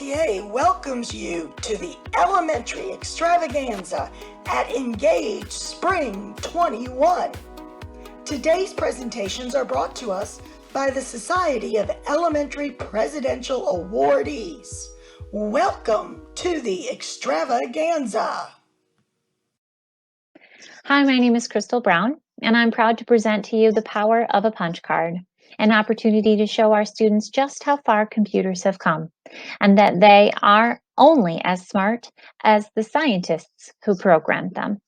NSTA welcomes you to the Elementary Extravaganza at Engage Spring 21. Today's presentations are brought to us by the Society of Elementary Presidential Awardees. Welcome to the Extravaganza. Hi, my name is Crystal Brown, and I'm proud to present to you the power of a punch card, an opportunity to show our students just how far computers have come, and that they are only as smart as the scientists who programmed them.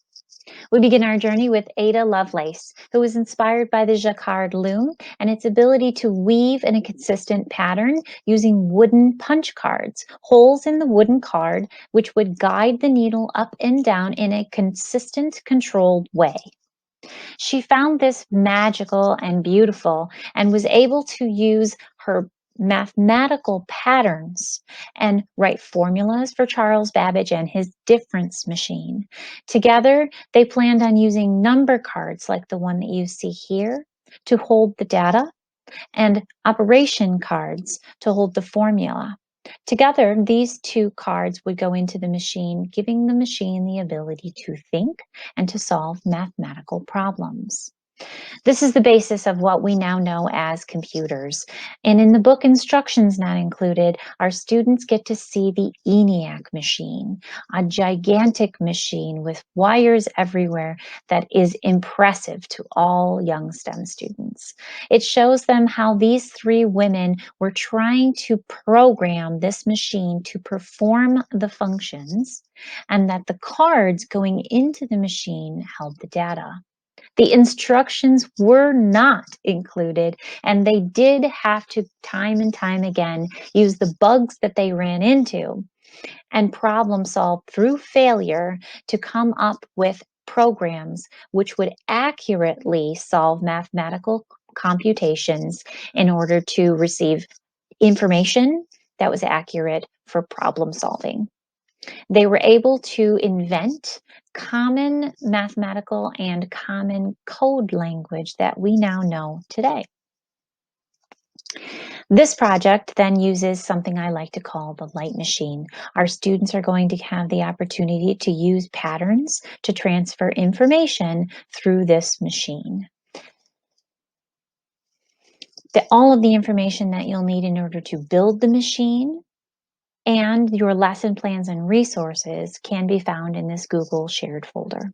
We begin our journey with Ada Lovelace, who was inspired by the Jacquard loom and its ability to weave in a consistent pattern using wooden punch cards, holes in the wooden card which would guide the needle up and down in a consistent, controlled way. She found this magical and beautiful and was able to use her mathematical patterns and write formulas for Charles Babbage and his difference machine. Together, they planned on using number cards like the one that you see here to hold the data and operation cards to hold the formula. Together, these two cards would go into the machine, giving the machine the ability to think and to solve mathematical problems. This is the basis of what we now know as computers. And in the book Instructions Not Included, our students get to see the ENIAC machine, a gigantic machine with wires everywhere that is impressive to all young STEM students. It shows them how these three women were trying to program this machine to perform the functions, and that the cards going into the machine held the data. The instructions were not included, and they did have to, time and time again, use the bugs that they ran into and problem solve through failure to come up with programs which would accurately solve mathematical computations in order to receive information that was accurate for problem solving. They were able to invent common mathematical and common code language that we now know today. This project then uses something I like to call the light machine. Our students are going to have the opportunity to use patterns to transfer information through this machine. All of the information that you'll need in order to build the machine and your lesson plans and resources can be found in this Google shared folder.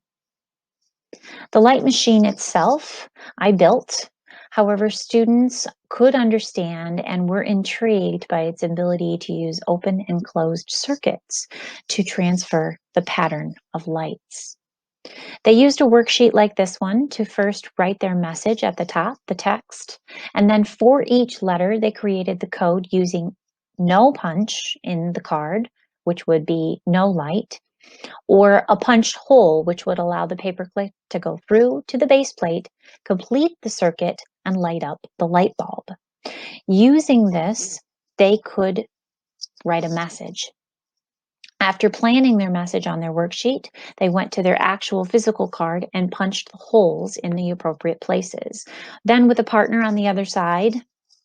The light machine itself, I built. However, students could understand and were intrigued by its ability to use open and closed circuits to transfer the pattern of lights. They used a worksheet like this one to first write their message at the top, the text, and then for each letter, they created the code using no punch in the card, which would be no light, or a punched hole, which would allow the paperclip to go through to the base plate, complete the circuit, and light up the light bulb. Using this, they could write a message. After planning their message on their worksheet, they went to their actual physical card and punched the holes in the appropriate places. Then, with a partner on the other side,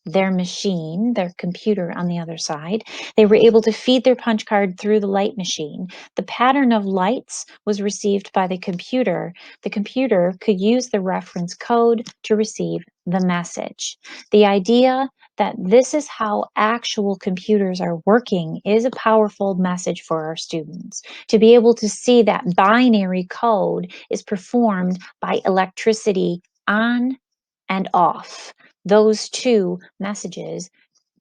their machine, their computer on the other side, they were able to feed their punch card through the light machine. The pattern of lights was received by the computer. The computer could use the reference code to receive the message. The idea that this is how actual computers are working is a powerful message for our students. To be able to see that binary code is performed by electricity on and off. Those two messages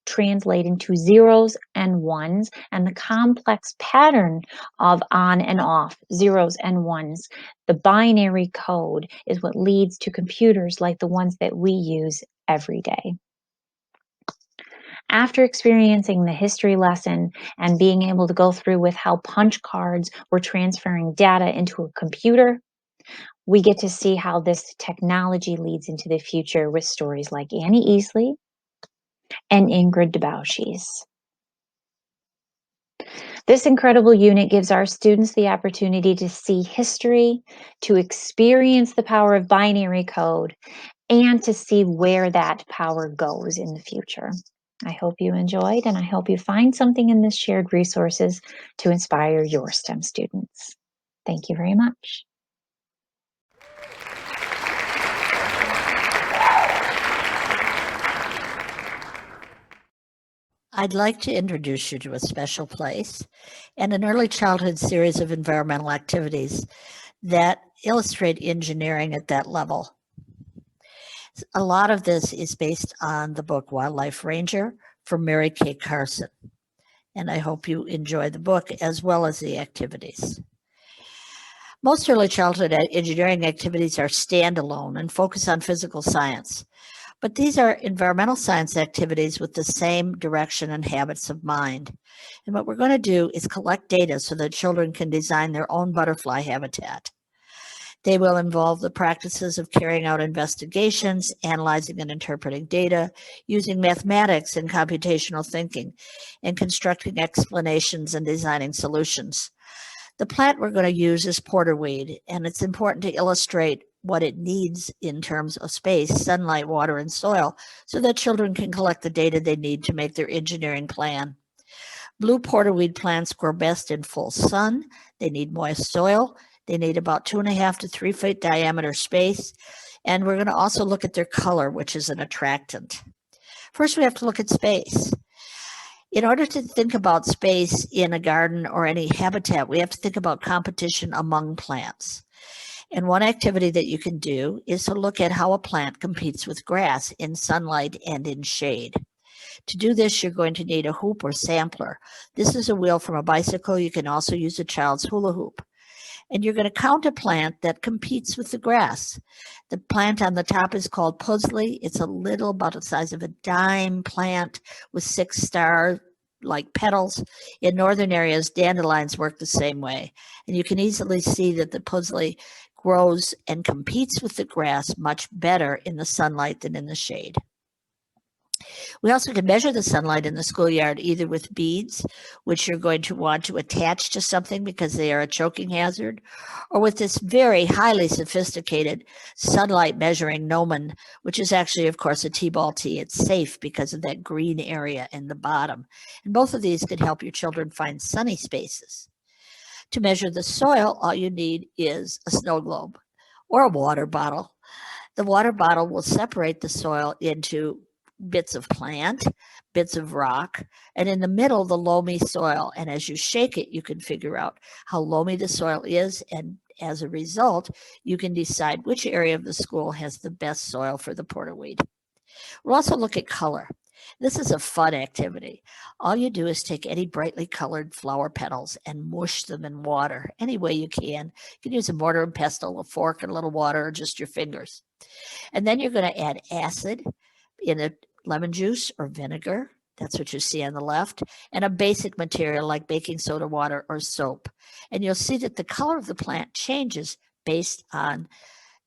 translate into zeros and ones, and the complex pattern of on and off, zeros and ones, the binary code is what leads to computers like the ones that we use every day. After experiencing the history lesson and being able to go through with how punch cards were transferring data into a computer, we get to see how this technology leads into the future with stories like Annie Easley and Ingrid DeBouches. This incredible unit gives our students the opportunity to see history, to experience the power of binary code, and to see where that power goes in the future. I hope you enjoyed, and I hope you find something in this shared resources to inspire your STEM students. Thank you very much. I'd like to introduce you to a special place and an early childhood series of environmental activities that illustrate engineering at that level. A lot of this is based on the book Wildlife Ranger from Mary Kay Carson, and I hope you enjoy the book as well as the activities. Most early childhood engineering activities are standalone and focus on physical science. But these are environmental science activities with the same direction and habits of mind. And what we're going to do is collect data so that children can design their own butterfly habitat. They will involve the practices of carrying out investigations, analyzing and interpreting data, using mathematics and computational thinking, and constructing explanations and designing solutions. The plant we're going to use is porterweed, and it's important to illustrate what it needs in terms of space, sunlight, water, and soil, so that children can collect the data they need to make their engineering plan. Blue porterweed plants grow best in full sun. They need moist soil. They need about 2.5 to 3 feet diameter space. And we're going to also look at their color, which is an attractant. First, we have to look at space. In order to think about space in a garden or any habitat, we have to think about competition among plants. And one activity that you can do is to look at how a plant competes with grass in sunlight and in shade. To do this, you're going to need a hoop or sampler. This is a wheel from a bicycle. You can also use a child's hula hoop. And you're going to count a plant that competes with the grass. The plant on the top is called Pusley. It's a little, about the size of a dime plant with 6 star-like petals. In northern areas, dandelions work the same way. And you can easily see that the Pusley grows and competes with the grass much better in the sunlight than in the shade. We also can measure the sunlight in the schoolyard either with beads, which you're going to want to attach to something because they are a choking hazard, or with this very highly sophisticated sunlight measuring gnomon, which is actually, of course, a T-ball tee. It's safe because of that green area in the bottom. And both of these can help your children find sunny spaces. To measure the soil, all you need is a snow globe or a water bottle. The water bottle will separate the soil into bits of plant, bits of rock, and in the middle, the loamy soil. And as you shake it, you can figure out how loamy the soil is. And as a result, you can decide which area of the school has the best soil for the porterweed. We'll also look at color. This is a fun activity. All you do is take any brightly colored flower petals and mush them in water any way you can. You can use a mortar and pestle, a fork, and a little water, or just your fingers. And then you're going to add acid in a lemon juice or vinegar. That's what you see on the left. And a basic material like baking soda, water, or soap. And you'll see that the color of the plant changes based on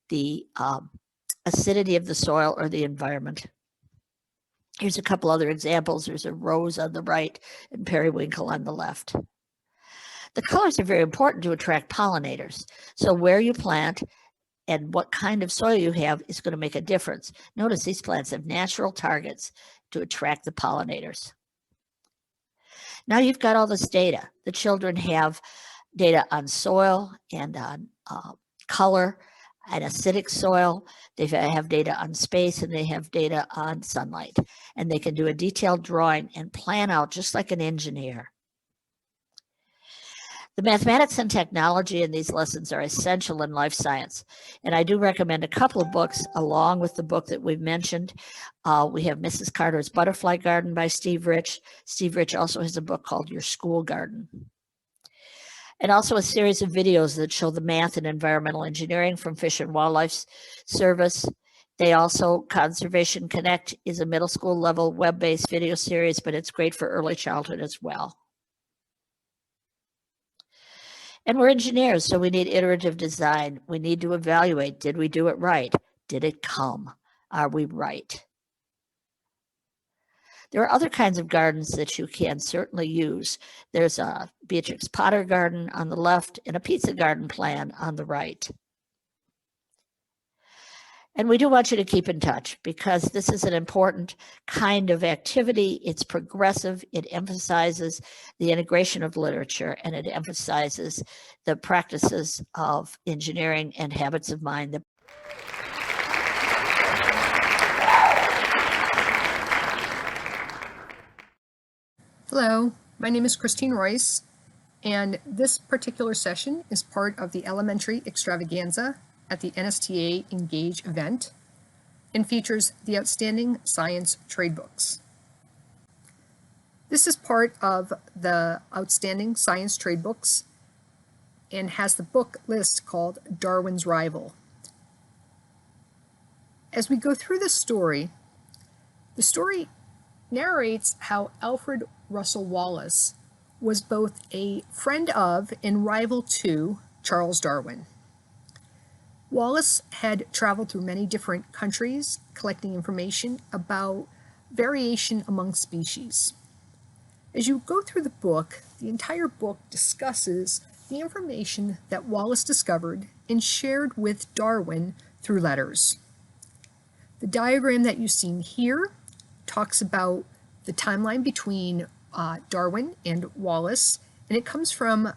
the acidity of the soil or the environment. Here's a couple other examples. There's a rose on the right and periwinkle on the left. The colors are very important to attract pollinators. So where you plant and what kind of soil you have is going to make a difference. Notice these plants have natural targets to attract the pollinators. Now you've got all this data. The children have data on soil and on color and acidic soil. They have data on space and they have data on sunlight. And they can do a detailed drawing and plan out just like an engineer. The mathematics and technology in these lessons are essential in life science. And I do recommend a couple of books along with the book that we've mentioned. We have Mrs. Carter's Butterfly Garden by Steve Rich. Steve Rich also has a book called Your School Garden. And also a series of videos that show the math and environmental engineering from Fish and Wildlife Service. They also, Conservation Connect is a middle school level web-based video series, but it's great for early childhood as well. And we're engineers, so we need iterative design. We need to evaluate, did we do it right? Did it come? Are we right? There are other kinds of gardens that you can certainly use. There's a Beatrix Potter garden on the left and a pizza garden plan on the right. And we do want you to keep in touch because this is an important kind of activity. It's progressive. It emphasizes the integration of literature and it emphasizes the practices of engineering and habits of mind. Hello, my name is Christine Royce, and this particular session is part of the Elementary Extravaganza at the NSTA Engage event and features the Outstanding Science Trade Books. This is part of the Outstanding Science Trade Books and has the book list called Darwin's Rival. As we go through the story narrates how Alfred Russel Wallace was both a friend of and rival to Charles Darwin. Wallace had traveled through many different countries collecting information about variation among species. As you go through the book, the entire book discusses the information that Wallace discovered and shared with Darwin through letters. The diagram that you've seen here talks about the timeline between Darwin and Wallace, and it comes from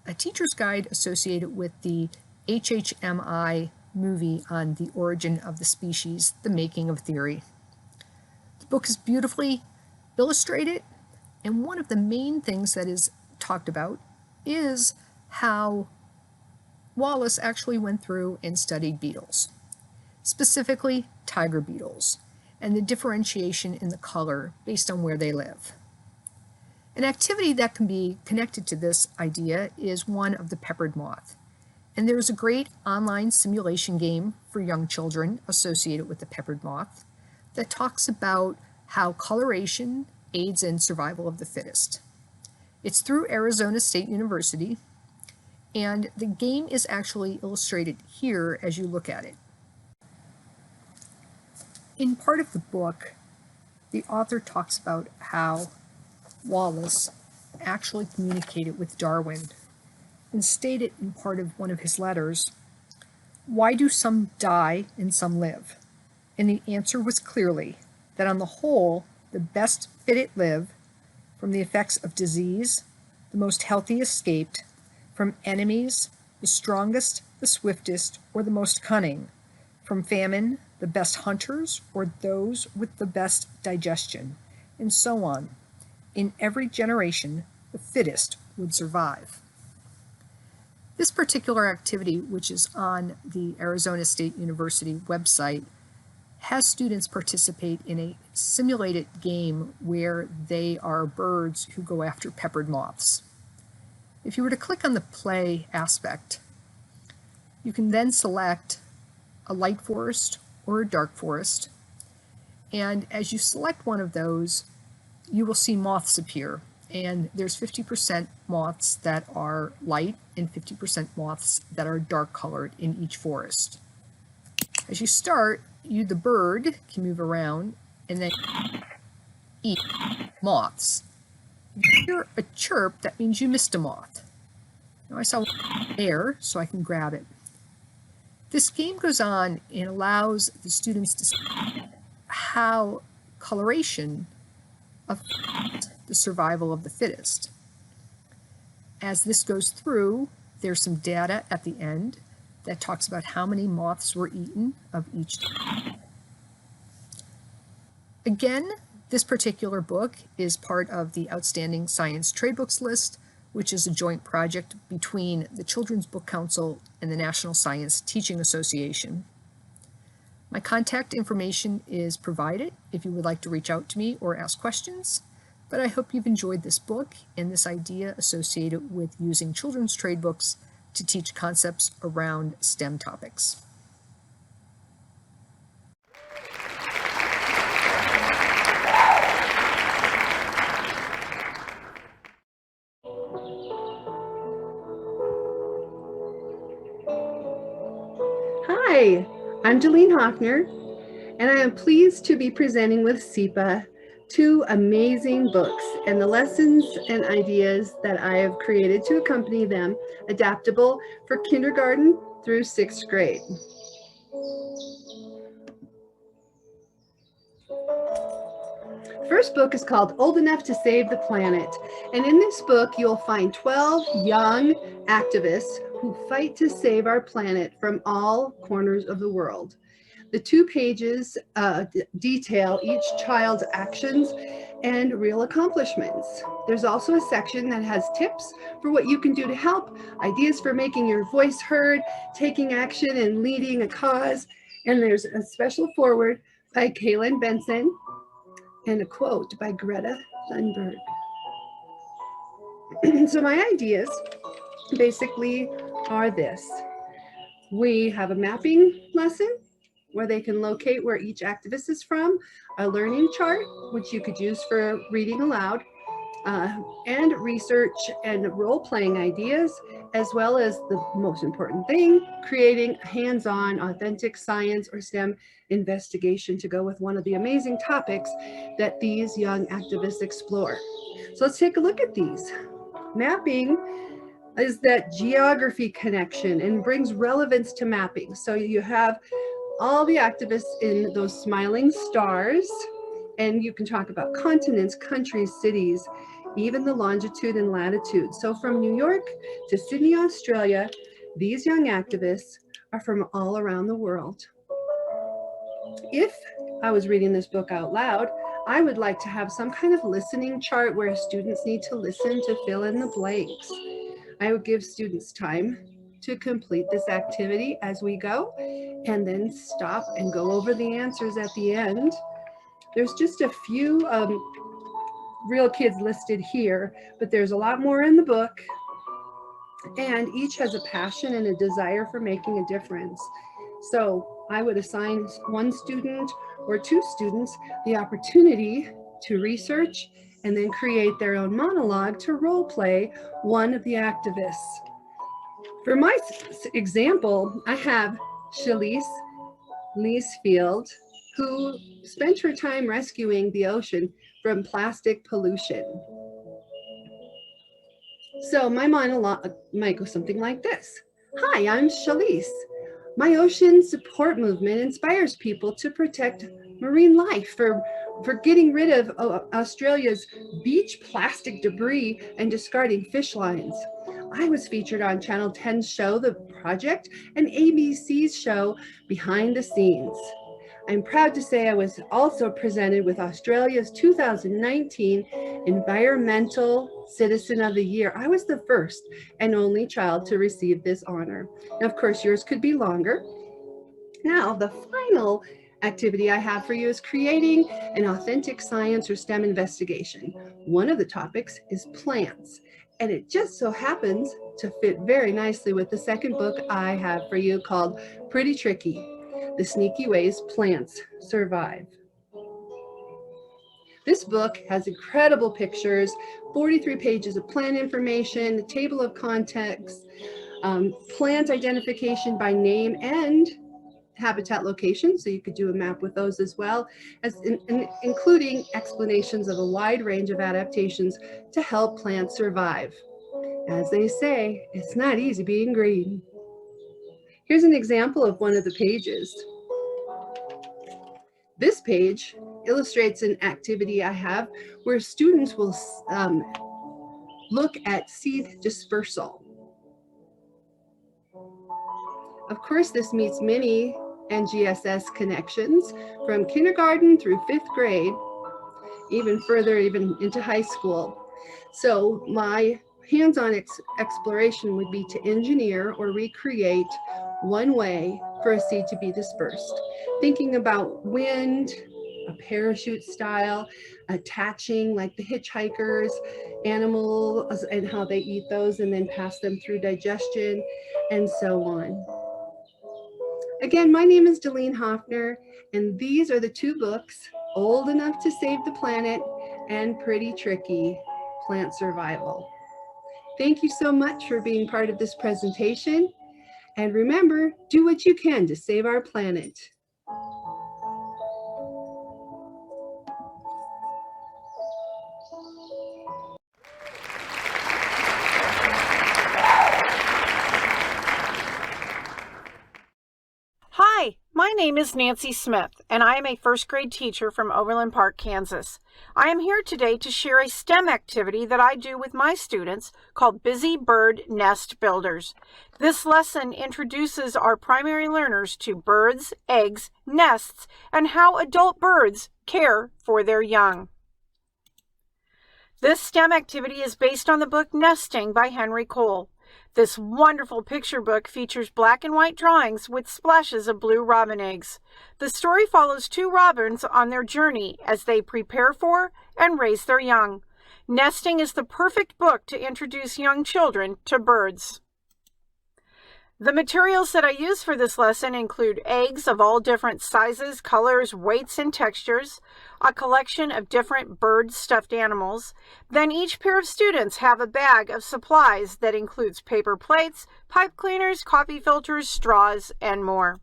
a teacher's guide associated with the HHMI movie on the origin of the species, The Making of Theory. The book is beautifully illustrated, and one of the main things that is talked about is how Wallace actually went through and studied beetles, specifically tiger beetles, and the differentiation in the color based on where they live. An activity that can be connected to this idea is one of the peppered moth. And there's a great online simulation game for young children associated with the peppered moth that talks about how coloration aids in survival of the fittest. It's through Arizona State University, and the game is actually illustrated here as you look at it. In part of the book, the author talks about how Wallace actually communicated with Darwin and stated in part of one of his letters, "Why do some die and some live?" And the answer was clearly that on the whole, the best fitted live, from the effects of disease, the most healthy escaped, from enemies, the strongest, the swiftest, or the most cunning, from famine, the best hunters, or those with the best digestion, and so on. In every generation, the fittest would survive. This particular activity, which is on the Arizona State University website, has students participate in a simulated game where they are birds who go after peppered moths. If you were to click on the play aspect, you can then select a light forest or a dark forest, and as you select one of those, you will see moths appear, and there's 50% moths that are light and 50% moths that are dark colored in each forest. As you start, you, the bird, can move around and then eat moths. If you hear a chirp, that means you missed a moth. Now I saw one there, so I can grab it. This game goes on and allows the students to see how coloration affects the survival of the fittest. As this goes through, there's some data at the end that talks about how many moths were eaten of each type. Again, this particular book is part of the Outstanding Science Trade Books list, which is a joint project between the Children's Book Council and the National Science Teaching Association. My contact information is provided if you would like to reach out to me or ask questions, but I hope you've enjoyed this book and this idea associated with using children's trade books to teach concepts around STEM topics. Hi, I'm Jolene Hoffner, and I am pleased to be presenting with SEPA two amazing books and the lessons and ideas that I have created to accompany them, adaptable for kindergarten through 6th grade. first book is called Old Enough to Save the Planet. And in this book, you'll find 12 young activists who fight to save our planet from all corners of the world. The 2 pages detail each child's actions and real accomplishments. There's also a section that has tips for what you can do to help, ideas for making your voice heard, taking action and leading a cause. And there's a special foreword by Kaylin Benson and a quote by Greta Thunberg. So my ideas basically are this. We have a mapping lesson where they can locate where each activist is from, a learning chart, which you could use for reading aloud, and research and role-playing ideas, as well as the most important thing, creating hands-on authentic science or STEM investigation to go with one of the amazing topics that these young activists explore. So let's take a look at these. Mapping is that geography connection and brings relevance to mapping. So you have all the activists in those smiling stars, and you can talk about continents, countries, cities, even the longitude and latitude. So from New York to Sydney, Australia, these young activists are from all around the world. If I was reading this book out loud, I would like to have some kind of listening chart where students need to listen to fill in the blanks. I would give students time to complete this activity as we go, and then stop and go over the answers at the end. There's just a few real kids listed here, but there's a lot more in the book, and each has a passion and a desire for making a difference. So I would assign one student or 2 students the opportunity to research and then create their own monologue to role play one of the activists. For my example, I have Shalise Leesfield, who spent her time rescuing the ocean from plastic pollution. So my monologue might go something like this. Hi, I'm Shalise. My ocean support movement inspires people to protect marine life for getting rid of Australia's beach plastic debris and discarding fish lines. I was featured on Channel 10's show, The Project, and ABC's show, Behind the Scenes. I'm proud to say I was also presented with Australia's 2019 Environmental Citizen of the Year. I was the first and only child to receive this honor. Now, of course, yours could be longer. Now, the final activity I have for you is creating an authentic science or STEM investigation. One of the topics is plants, and it just so happens to fit very nicely with the second book I have for you called Pretty Tricky: The Sneaky Ways Plants Survive. This book has incredible pictures, 43 pages of plant information, a table of contents, plant identification by name and habitat location, so you could do a map with those as well, as including explanations of a wide range of adaptations to help plants survive. As they say, it's not easy being green. Here's an example of one of the pages. This page illustrates an activity I have where students will look at seed dispersal. Of course, this meets many NGSS connections from kindergarten through 5th grade, even further, even into high school. So my hands-on exploration would be to engineer or recreate one way for a seed to be dispersed. Thinking about wind, a parachute style, attaching like the hitchhikers, animals and how they eat those and then pass them through digestion, and so on. Again, my name is Delene Hoffner, and these are the 2 books, Old Enough to Save the Planet and Pretty Tricky: Plant Survival. Thank you so much for being part of this presentation. And remember, do what you can to save our planet. Hi, My name is Nancy Smith, and I am a first grade teacher from Overland Park, Kansas. I am here today to share a STEM activity that I do with my students called Busy Bird Nest Builders. This lesson introduces our primary learners to birds, eggs, nests, and how adult birds care for their young. This STEM activity is based on the book Nesting by Henry Cole. This wonderful picture book features black and white drawings with splashes of blue robin eggs. The story follows two robins on their journey as they prepare for and raise their young. Nesting is the perfect book to introduce young children to birds. The materials that I use for this lesson include eggs of all different sizes, colors, weights, and textures, a collection of different bird stuffed animals. Then each pair of students have a bag of supplies that includes paper plates, pipe cleaners, coffee filters, straws, and more.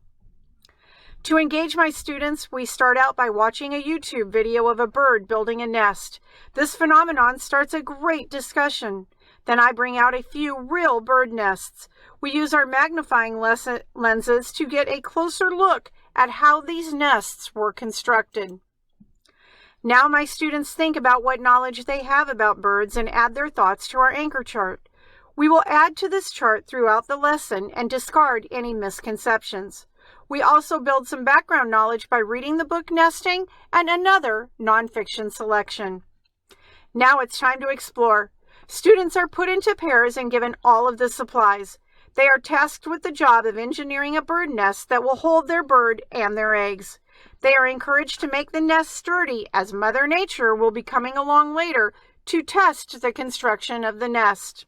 To engage my students, we start out by watching a YouTube video of a bird building a nest. This phenomenon starts a great discussion. Then I bring out a few real bird nests. We use our magnifying lenses to get a closer look at how these nests were constructed. Now my students think about what knowledge they have about birds and add their thoughts to our anchor chart. We will add to this chart throughout the lesson and discard any misconceptions. We also build some background knowledge by reading the book Nesting and another nonfiction selection. Now it's time to explore. Students are put into pairs and given all of the supplies. They are tasked with the job of engineering a bird nest that will hold their bird and their eggs. They are encouraged to make the nest sturdy, as Mother Nature will be coming along later to test the construction of the nest.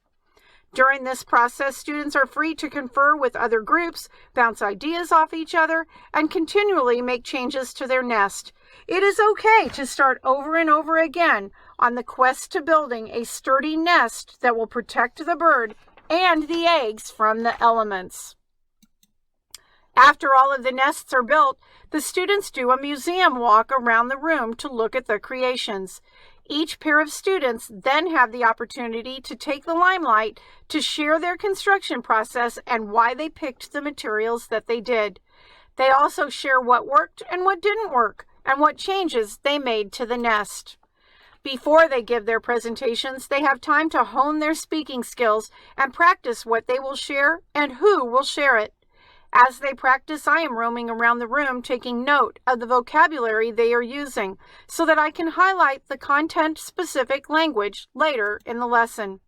During this process, students are free to confer with other groups, bounce ideas off each other, and continually make changes to their nest. It is okay to start over and over again on the quest to building a sturdy nest that will protect the bird and the eggs from the elements. After all of the nests are built, the students do a museum walk around the room to look at the creations. Each pair of students then have the opportunity to take the limelight to share their construction process and why they picked the materials that they did. They also share what worked and what didn't work, and what changes they made to the nest. Before they give their presentations, they have time to hone their speaking skills and practice what they will share and who will share it. As they practice, I am roaming around the room taking note of the vocabulary they are using so that I can highlight the content-specific language later in the lesson.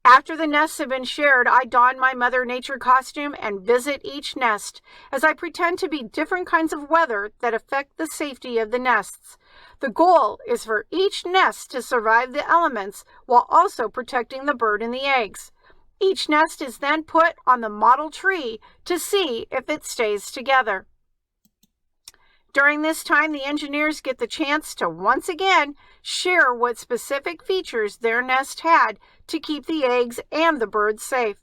After the nests have been shared, I don my Mother Nature costume and visit each nest as I pretend to be different kinds of weather that affect the safety of the nests. The goal is for each nest to survive the elements while also protecting the bird and the eggs. Each nest is then put on the model tree to see if it stays together. During this time, the engineers get the chance to once again share what specific features their nest had to keep the eggs and the birds safe.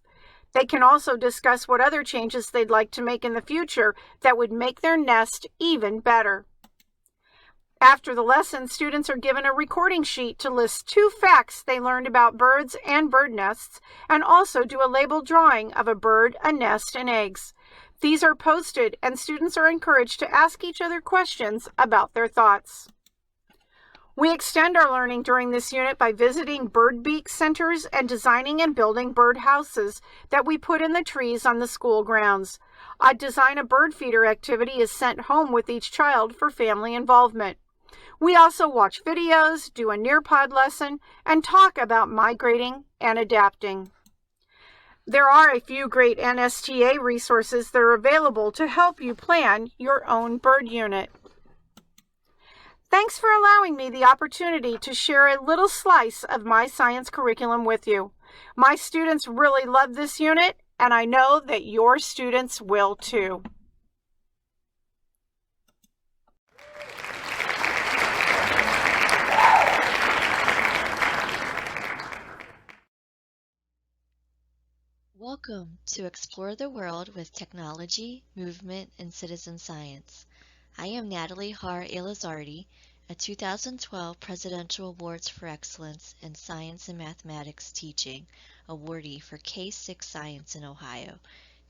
They can also discuss what other changes they'd like to make in the future that would make their nest even better. After the lesson, students are given a recording sheet to list 2 facts they learned about birds and bird nests, and also do a labeled drawing of a bird, a nest, and eggs. These are posted, and students are encouraged to ask each other questions about their thoughts. We extend our learning during this unit by visiting bird beak centers and designing and building bird houses that we put in the trees on the school grounds. A design a bird feeder activity is sent home with each child for family involvement. We also watch videos, do a Nearpod lesson, and talk about migrating and adapting. There are a few great NSTA resources that are available to help you plan your own bird unit. Thanks for allowing me the opportunity to share a little slice of my science curriculum with you. My students really love this unit, and I know that your students will too. Welcome to Explore the World with Technology, Movement, and Citizen Science. I am Natalie Har-Elizardi, a 2012 Presidential Awards for Excellence in Science and Mathematics Teaching awardee for K-6 Science in Ohio.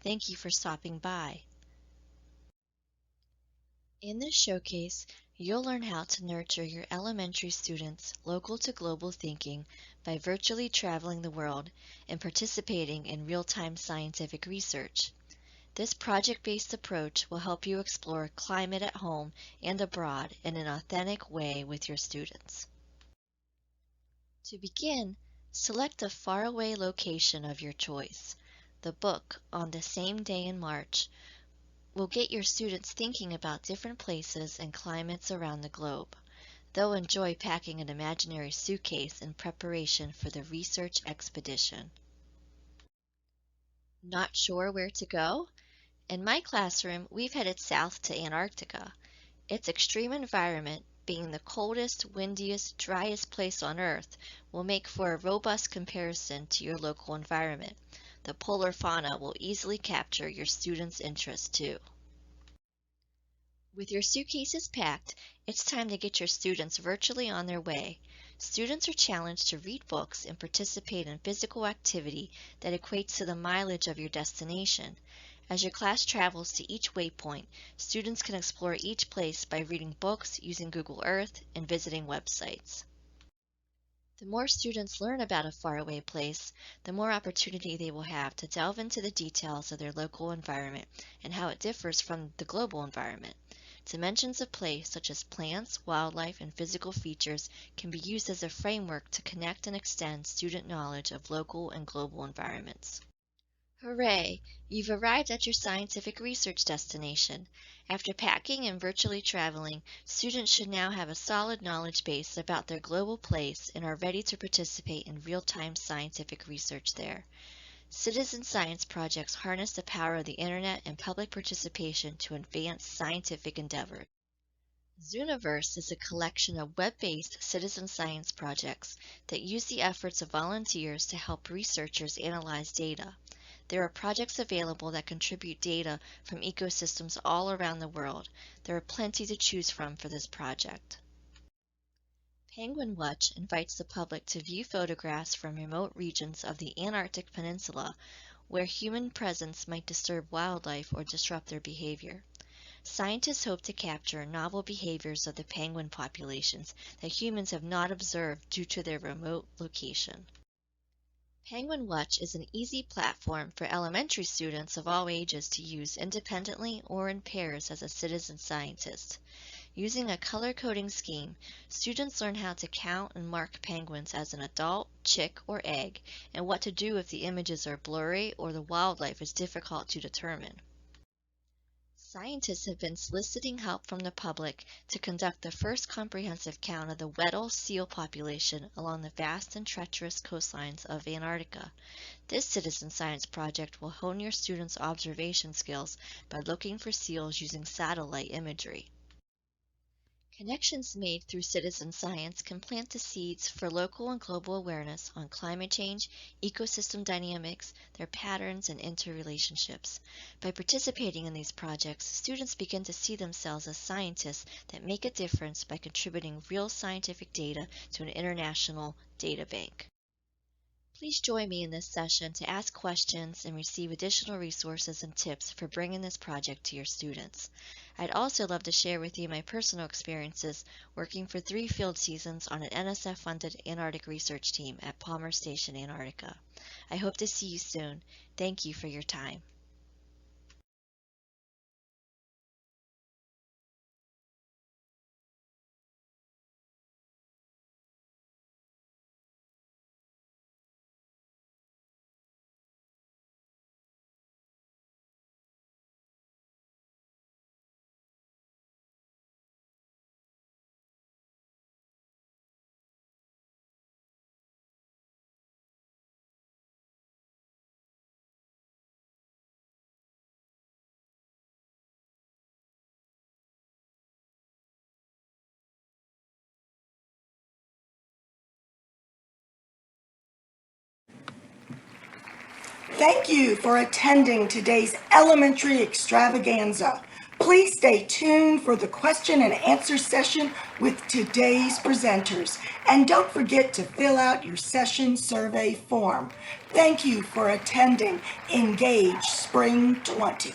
Thank you for stopping by. In this showcase, you'll learn how to nurture your elementary students' local to global thinking by virtually traveling the world and participating in real-time scientific research. This project-based approach will help you explore climate at home and abroad in an authentic way with your students. To begin, select a faraway location of your choice. The book, On the Same Day in March, will get your students thinking about different places and climates around the globe. They'll enjoy packing an imaginary suitcase in preparation for the research expedition. Not sure where to go? In my classroom, we've headed south to Antarctica. Its extreme environment, being the coldest, windiest, driest place on Earth, will make for a robust comparison to your local environment. The polar fauna will easily capture your students' interest too. With your suitcases packed, it's time to get your students virtually on their way. Students are challenged to read books and participate in physical activity that equates to the mileage of your destination. As your class travels to each waypoint, students can explore each place by reading books, using Google Earth, and visiting websites. The more students learn about a faraway place, the more opportunity they will have to delve into the details of their local environment and how it differs from the global environment. Dimensions of place, such as plants, wildlife, and physical features, can be used as a framework to connect and extend student knowledge of local and global environments. Hooray! You've arrived at your scientific research destination. After packing and virtually traveling, students should now have a solid knowledge base about their global place and are ready to participate in real-time scientific research there. Citizen science projects harness the power of the internet and public participation to advance scientific endeavors. Zooniverse is a collection of web-based citizen science projects that use the efforts of volunteers to help researchers analyze data. There are projects available that contribute data from ecosystems all around the world. There are plenty to choose from for this project. Penguin Watch invites the public to view photographs from remote regions of the Antarctic Peninsula where human presence might disturb wildlife or disrupt their behavior. Scientists hope to capture novel behaviors of the penguin populations that humans have not observed due to their remote location. Penguin Watch is an easy platform for elementary students of all ages to use independently or in pairs as a citizen scientist. Using a color coding scheme, students learn how to count and mark penguins as an adult, chick, or egg, and what to do if the images are blurry or the wildlife is difficult to determine. Scientists have been soliciting help from the public to conduct the first comprehensive count of the Weddell seal population along the vast and treacherous coastlines of Antarctica. This citizen science project will hone your students' observation skills by looking for seals using satellite imagery. Connections made through citizen science can plant the seeds for local and global awareness on climate change, ecosystem dynamics, their patterns, and interrelationships. By participating in these projects, students begin to see themselves as scientists that make a difference by contributing real scientific data to an international data bank. Please join me in this session to ask questions and receive additional resources and tips for bringing this project to your students. I'd also love to share with you my personal experiences working for 3 field seasons on an NSF-funded Antarctic research team at Palmer Station, Antarctica. I hope to see you soon. Thank you for your time. Thank you for attending today's elementary extravaganza. Please stay tuned for the question and answer session with today's presenters. And don't forget to fill out your session survey form. Thank you for attending Engage Spring 20.